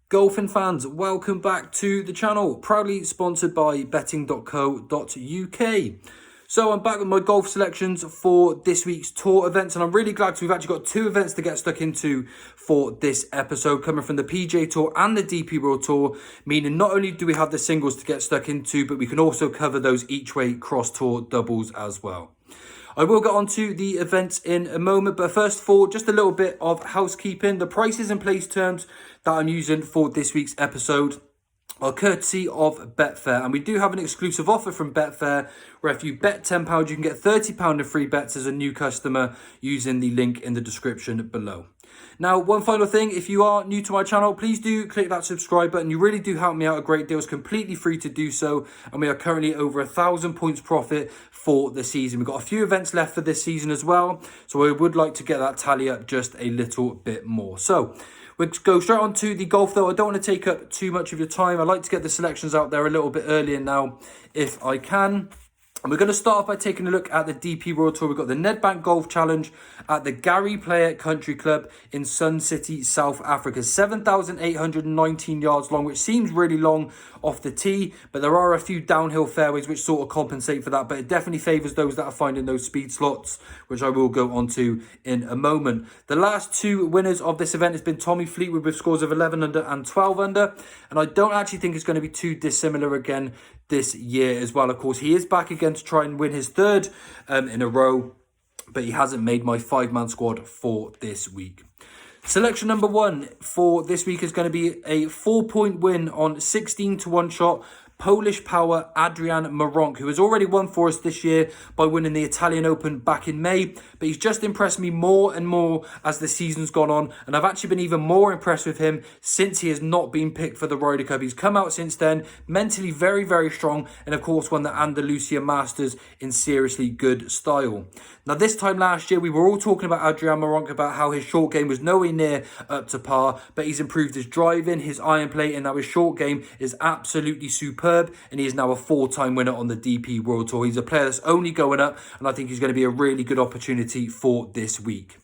Golfing fans, welcome back to the channel, proudly sponsored by betting.co.uk. So I'm back with my golf selections for this week's tour events, and I'm really glad because we've actually got two events to get stuck into for this episode, coming from the PGA Tour and the DP World Tour, meaning not only do we have the singles to get stuck into, but we can also cover those each way cross tour doubles as well. I will get on to the events in a moment, but first of all, just a little bit of housekeeping. The prices and place terms that I'm using for this week's episode are courtesy of Betfair, and we do have an exclusive offer from Betfair where if you bet £10 you can get £30 in free bets as a new customer using the link in the description below. Now, one final thing, if you are new to my channel, please do click that subscribe button. You really do help me out a great deal. It's completely free to do so, and we are currently over 1,000 points profit for the season. We've got a few events left for this season as well, so I would like to get that tally up just a little bit more. So we'll go straight on to the golf, though. I don't want to take up too much of your time. I like to get the selections out there a little bit earlier now if I can. And we're going to start off by taking a look at the DP World Tour. We've got the Nedbank Golf Challenge at the Gary Player Country Club in Sun City, South Africa. 7,819 yards long, which seems really long off the tee, but there are a few downhill fairways which sort of compensate for that, but it definitely favours those that are finding those speed slots, which I will go on to in a moment. The last two winners of this event has been Tommy Fleetwood with scores of 11 under and 12 under, and I don't actually think it's going to be too dissimilar again this year as well. Of course, he is back again to try and win his third in a row, but he hasn't made my five-man squad for this week. Selection number one for this week is going to be a 4-point win on 16-1 shot. Polish power Adrian Meronk, who has already won for us this year by winning the Italian Open back in May, but he's just impressed me more and more as the season's gone on, and I've actually been even more impressed with him since he has not been picked for the Ryder Cup. He's come out since then, mentally very, very strong, and of course won the Andalusia Masters in seriously good style. Now, this time last year, we were all talking about Adrian Meronk, about how his short game was nowhere near up to par, but he's improved his driving, his iron play, and now his short game is absolutely superb, and he is now a four-time winner on the DP World Tour. He's a player that's only going up, and I think he's going to be a really good opportunity for this week.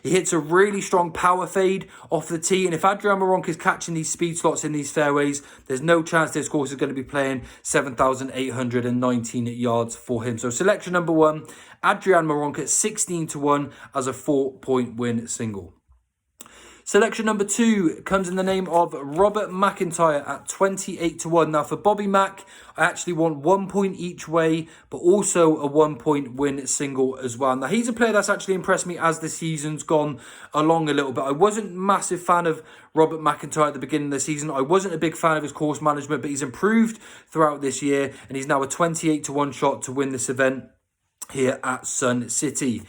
He hits a really strong power fade off the tee, and if Adrian Meronk is catching these speed slots in these fairways, there's no chance this course is going to be playing 7,819 yards for him. So selection number one, Adrian Meronk at 16-1 as a 4-point win single. Selection number two comes in the name of Robert McIntyre at 28-1. Now, for Bobby Mack, I actually want 1 point each way, but also a 1-point win single as well. Now, he's a player that's actually impressed me as the season's gone along a little bit. I wasn't a massive fan of Robert McIntyre at the beginning of the season. I wasn't a big fan of his course management, but he's improved throughout this year, and he's now a 28-1 shot to win this event here at Sun City.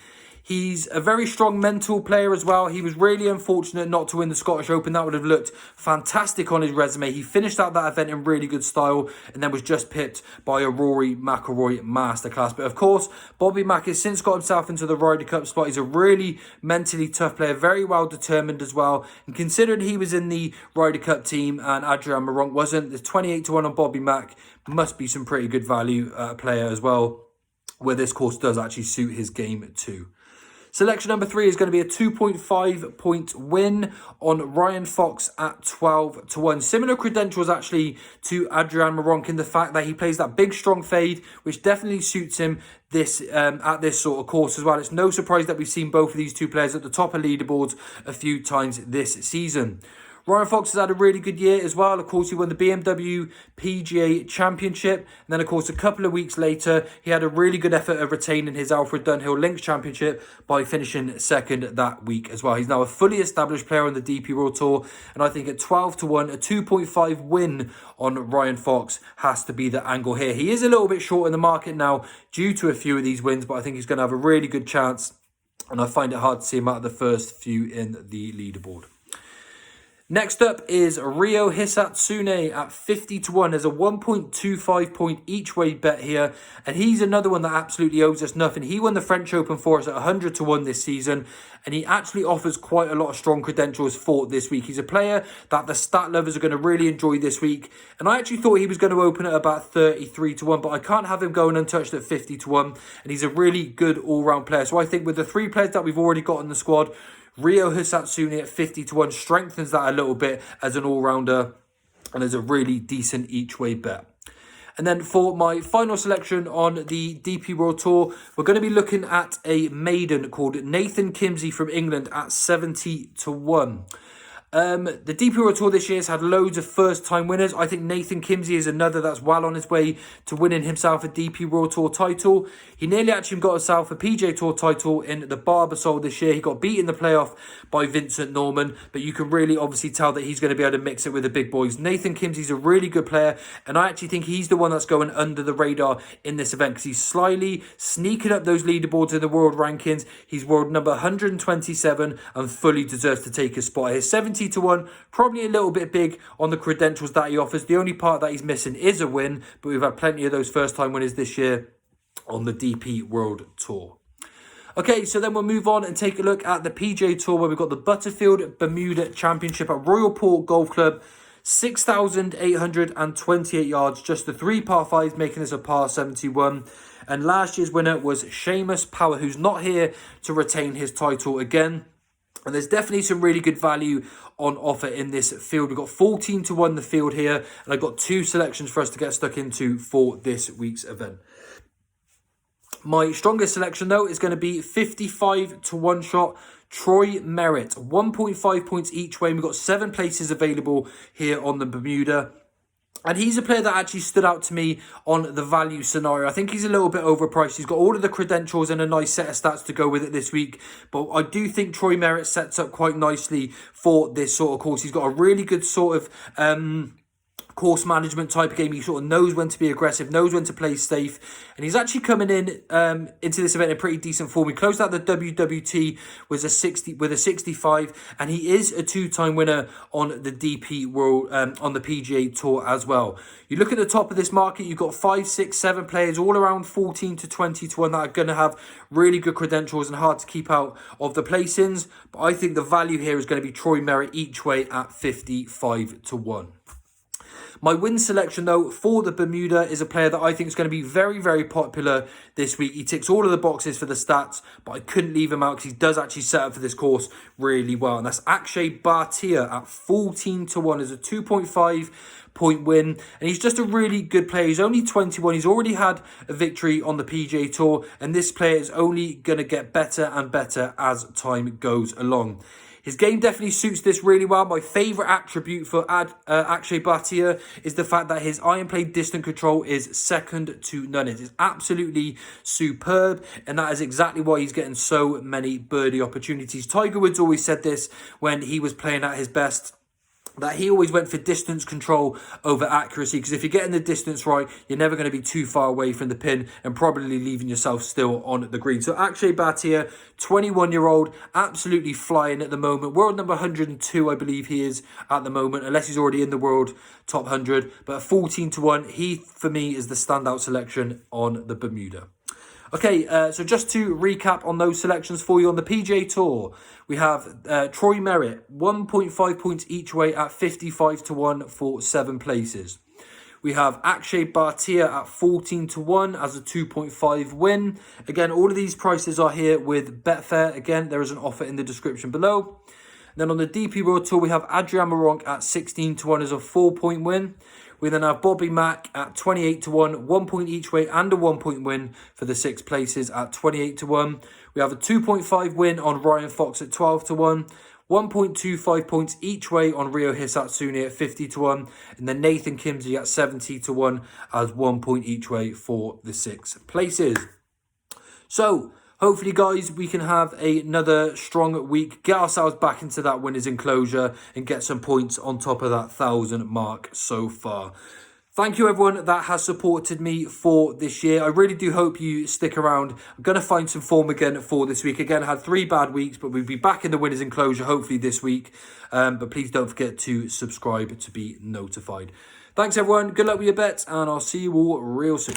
He's a very strong mental player as well. He was really unfortunate not to win the Scottish Open. That would have looked fantastic on his resume. He finished out that event in really good style and then was just pipped by a Rory McIlroy masterclass. But of course, Bobby Mack has since got himself into the Ryder Cup spot. He's a really mentally tough player, very well determined as well. And considering he was in the Ryder Cup team and Adrian Meronk wasn't, the 28-1 on Bobby Mack must be some pretty good value player as well, where this course does actually suit his game too. Selection number three is going to be a 2.5-point win on Ryan Fox at 12-1. Similar credentials actually to Adrian Meronk in the fact that he plays that big strong fade, which definitely suits him this at this sort of course as well. It's no surprise that we've seen both of these two players at the top of leaderboards a few times this season. Ryan Fox has had a really good year as well. Of course, he won the BMW PGA Championship. And then, of course, a couple of weeks later, he had a really good effort of retaining his Alfred Dunhill Links Championship by finishing second that week as well. He's now a fully established player on the DP World Tour. And I think at 12-1, a 2.5 win on Ryan Fox has to be the angle here. He is a little bit short in the market now due to a few of these wins, but I think he's going to have a really good chance. And I find it hard to see him out of the first few in the leaderboard. Next up is Ryo Hisatsune at 50-1. There's a 1.25 point each way bet here. And he's another one that absolutely owes us nothing. He won the French Open for us at 100-1 this season. And he actually offers quite a lot of strong credentials for this week. He's a player that the stat lovers are going to really enjoy this week. And I actually thought he was going to open at about 33-1. But I can't have him going untouched at 50-1. And he's a really good all-round player. So I think with the three players that we've already got in the squad, Rio Hisatsune at 50 to 1 strengthens that a little bit as an all-rounder, and is a really decent each-way bet. And then for my final selection on the DP World Tour, we're going to be looking at a maiden called Nathan Kimsey from England at 70 to 1. The DP World Tour this year has had loads of first-time winners. I think Nathan Kimsey is another that's well on his way to winning himself a DP World Tour title. He nearly actually got himself a PGA Tour title in the Barbasol this year. He got beat in the playoff by Vincent Norman, but you can really obviously tell that he's going to be able to mix it with the big boys. Nathan Kimsey's a really good player, and I actually think he's the one that's going under the radar in this event because he's slyly sneaking up those leaderboards in the world rankings. He's world number 127 and fully deserves to take his spot here. 70 to 1, probably a little bit big on the credentials that he offers. The only part that he's missing is a win, but we've had plenty of those first-time winners this year on the DP World Tour. Okay, so then we'll move on and take a look at the PGA Tour, where we've got the Butterfield Bermuda Championship at Royal Port Golf Club. 6,828 yards, just the 3 par 5s, making this a par 71. And last year's winner was Seamus Power, who's not here to retain his title again. And there's definitely some really good value on offer in this field. We've got 14 to 1 the field here, and I've got 2 selections for us to get stuck into for this week's event. My strongest selection, though, is going to be 55 to 1 shot Troy Merritt. 1.5 points each way. We've got 7 places available here on the Bermuda. And he's a player that actually stood out to me on the value scenario. I think he's a little bit overpriced. He's got all of the credentials and a nice set of stats to go with it this week. But I do think Troy Merritt sets up quite nicely for this sort of course. He's got a really good sort of course management type of game. He sort of knows when to be aggressive, knows when to play safe, and he's actually coming in into this event in pretty decent form. He closed out the WWT with a 65, and he is a 2-time winner on the DP World on the PGA Tour as well. You look at the top of this market, you've got 5, 6, 7 players all around 14 to 20 to 1 that are going to have really good credentials and hard to keep out of the placings. But I think the value here is going to be Troy Merritt each way at 55 to 1. My win selection, though, for the Bermuda is a player that I think is going to be very, very popular this week. He ticks all of the boxes for the stats, but I couldn't leave him out because he does actually set up for this course really well. And that's Akshay Bhatia at 14 to 1 as a 2.5 point win, and he's just a really good player. He's only 21. He's already had a victory on the PGA Tour, and this player is only going to get better and better as time goes along. His game definitely suits this really well. My favourite attribute for Akshay Bhatia is the fact that his iron play distant control is second to none. It is absolutely superb, and that is exactly why he's getting so many birdie opportunities. Tiger Woods always said this when he was playing at his best, that he always went for distance control over accuracy, because if you're getting the distance right, you're never going to be too far away from the pin and probably leaving yourself still on the green. So Akshay Bhatia, 21-year-old, absolutely flying at the moment. World number 102, I believe he is at the moment, unless he's already in the world top 100. But 14 to 1, he, for me, is the standout selection on the Bermuda. Okay, so just to recap on those selections for you on the PGA Tour, we have Troy Merritt, 1.5 points each way at 55 to 1 for 7 places. We have Akshay Bhatia at 14 to 1 as a 2.5 win. Again, all of these prices are here with Betfair. Again, there is an offer in the description below. Then on the DP World Tour, we have Adrian Meronk at 16 to 1 as a 4-point win. We then have Bobby Mack at 28 to 1, 1 point each way and a 1-point win for the 6 places at 28 to 1. We have a 2.5 win on Ryan Fox at 12 to 1. 1.25 points each way on Rio Hisatsune at 50 to 1. And then Nathan Kimsey at 70 to 1 as 1 point each way for the 6 places. So hopefully, guys, we can have another strong week, get ourselves back into that winners enclosure and get some points on top of that 1,000 mark so far. Thank you, everyone that has supported me for this year. I really do hope you stick around. I'm going to find some form again for this week. Again, I had 3 bad weeks, but we'll be back in the winners enclosure hopefully this week. But please don't forget to subscribe to be notified. Thanks, everyone. Good luck with your bets, and I'll see you all real soon.